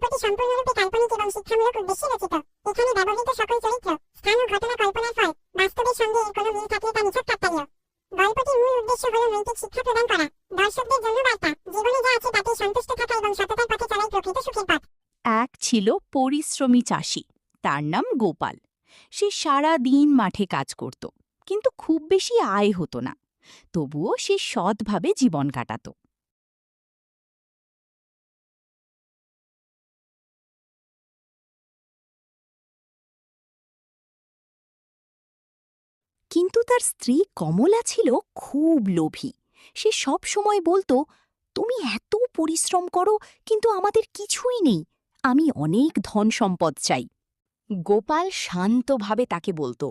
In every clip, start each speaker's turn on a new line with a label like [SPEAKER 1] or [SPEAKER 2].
[SPEAKER 1] গল্পটি সম্পূর্ণরূপে কাল্পনিক এবং শিক্ষামূলক উদ্দেশ্যে রচিত। এখানে ব্যবহৃত সকল চরিত্র, স্থান ও ঘটনা কল্পনার ফল, বাস্তবের সঙ্গে এর কোনো মিল থাকলে তা নিছক কাকতালীয়। গল্পটির মূল উদ্দেশ্য হল নৈতিক শিক্ষা প্রদান করা। দর্শকদের জন্য বার্তা, জীবনে যা আছে তাতেই সন্তুষ্ট থাকা এবং সততার পথে চলাই প্রকৃত সুখের পথ।
[SPEAKER 2] এক ছিল পরিশ্রমী চাষি, তার নাম গোপাল। সে সারা দিন মাঠে কাজ করত, কিন্তু খুব বেশি আয় হতো না। তবুও সে সৎভাবে জীবন কাটাত। কিন্তু তার স্ত্রী কমলা ছিল খুব লোভী। সে সব সময় বলতো, তুমি এত পরিশ্রম করো, কিন্তু আমাদের কিছুই নেই। আমি অনেক ধন সম্পদ চাই। গোপাল শান্তভাবে তাকে বলতো,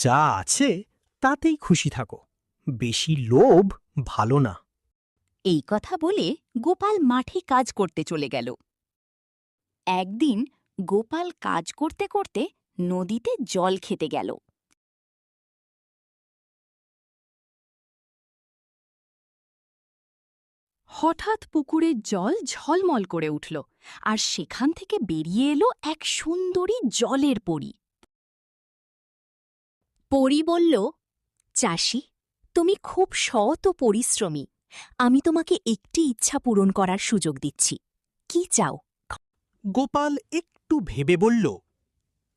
[SPEAKER 3] যা আছে তাতেই খুশি থাকো, বেশি লোভ ভালো না।
[SPEAKER 2] এই কথা বলে গোপাল মাঠে কাজ করতে চলে গেল। একদিন গোপাল কাজ করতে করতে নদীতে জল খেতে গেল। হঠাৎ পুকুরের জল ঝলমল করে উঠল, আর সেখান থেকে বেরিয়ে এলো এক সুন্দরী জলের পরী। পরী বলল, চাষি, তুমি খুব সৎ ও পরিশ্রমী। আমি তোমাকে একটি ইচ্ছা পূরণ করার সুযোগ দিচ্ছি। কি চাও?
[SPEAKER 3] গোপাল একটু ভেবে বলল,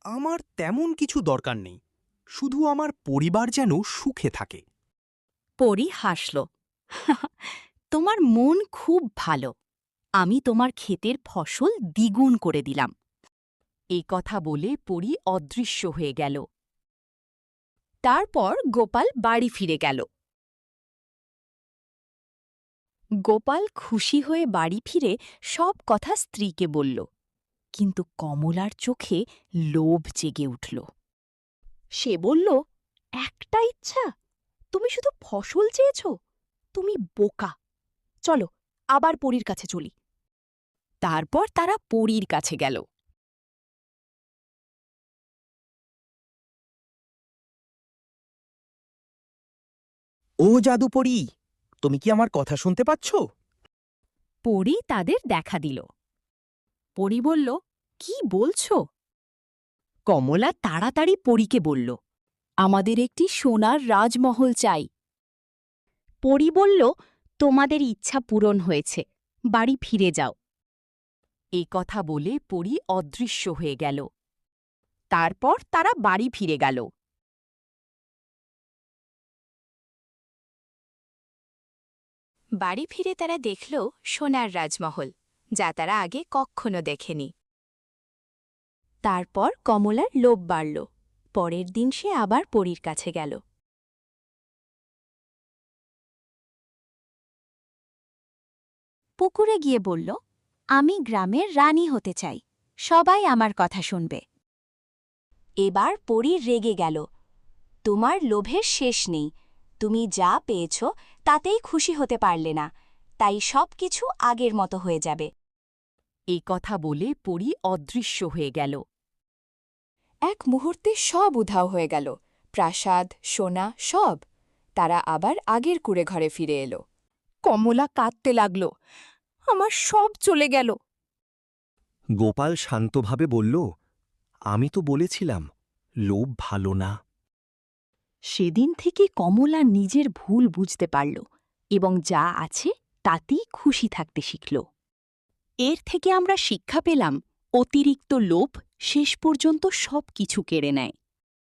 [SPEAKER 3] আমার তেমন কিছু দরকার নেই, শুধু আমার পরিবার যেন সুখে থাকে।
[SPEAKER 2] পরী হাসল, তোমার মন খুব ভালো। আমি তোমার ক্ষেতের ফসল দ্বিগুণ করে দিলাম। এই কথা বলে পরী অদৃশ্য হয়ে গেল। তারপর গোপাল বাড়ি ফিরে গেল। গোপাল খুশি হয়ে বাড়ি ফিরে সব কথা স্ত্রীকে বলল, কিন্তু কমলার চোখে লোভ জেগে উঠল। সে বলল, একটা ইচ্ছা? তুমি শুধু ফসল চেয়েছ? তুমি বোকা। চলো, আবার পরীর কাছে চলি। তারপর তারা পরীর কাছে গেল।
[SPEAKER 3] ও জাদুপরী, তুমি কি আমার কথা শুনতে পাচ্ছ?
[SPEAKER 2] পরী তাদের দেখা দিল। পরী বলল, কি বলছ? কমলা তাড়াতাড়ি পরীকে বলল, আমাদের একটি সোনার রাজমহল চাই। পরী বলল, তোমাদের ইচ্ছা পূরণ হয়েছে, বাড়ি ফিরে যাও। এই কথা বলে পরী অদৃশ্য হয়ে গেল। তারপর তারা বাড়ি ফিরে গেল। বাড়ি ফিরে তারা দেখল সোনার রাজমহল, যা তারা আগে কক্ষনো দেখেনি। তারপর কমলার লোভ বাড়ল। পরের দিন সে আবার পরীর কাছে গেল। পুকুরে গিয়ে বলল, আমি গ্রামের রানী হতে চাই, সবাই আমার কথা শুনবে। এবার পরী রেগে গেল, তোমার লোভের শেষ নেই। তুমি যা পেয়েছ তাতেই খুশি হতে পারলে না, তাই সব কিছু আগের মতো হয়ে যাবে। এই কথা বলে পরী অদৃশ্য হয়ে গেল। এক মুহূর্তে সব উধাও হয়ে গেল, প্রাসাদ, সোনা, সব। তারা আবার আগের কুঁড়ে ঘরে ফিরে এলো। কমলা কাঁদতে লাগল, আমার সব চলে গেল।
[SPEAKER 3] গোপাল শান্তভাবে বলল, আমি তো বলেছিলাম লোভ ভালো না।
[SPEAKER 2] সেদিন থেকে কমলা নিজের ভুল বুঝতে পারল এবং যা আছে তাতেই খুশি থাকতে শিখল। এর থেকে আমরা শিক্ষা পেলাম, অতিরিক্ত লোভ শেষ পর্যন্ত সব কিছু কেড়ে নেয়।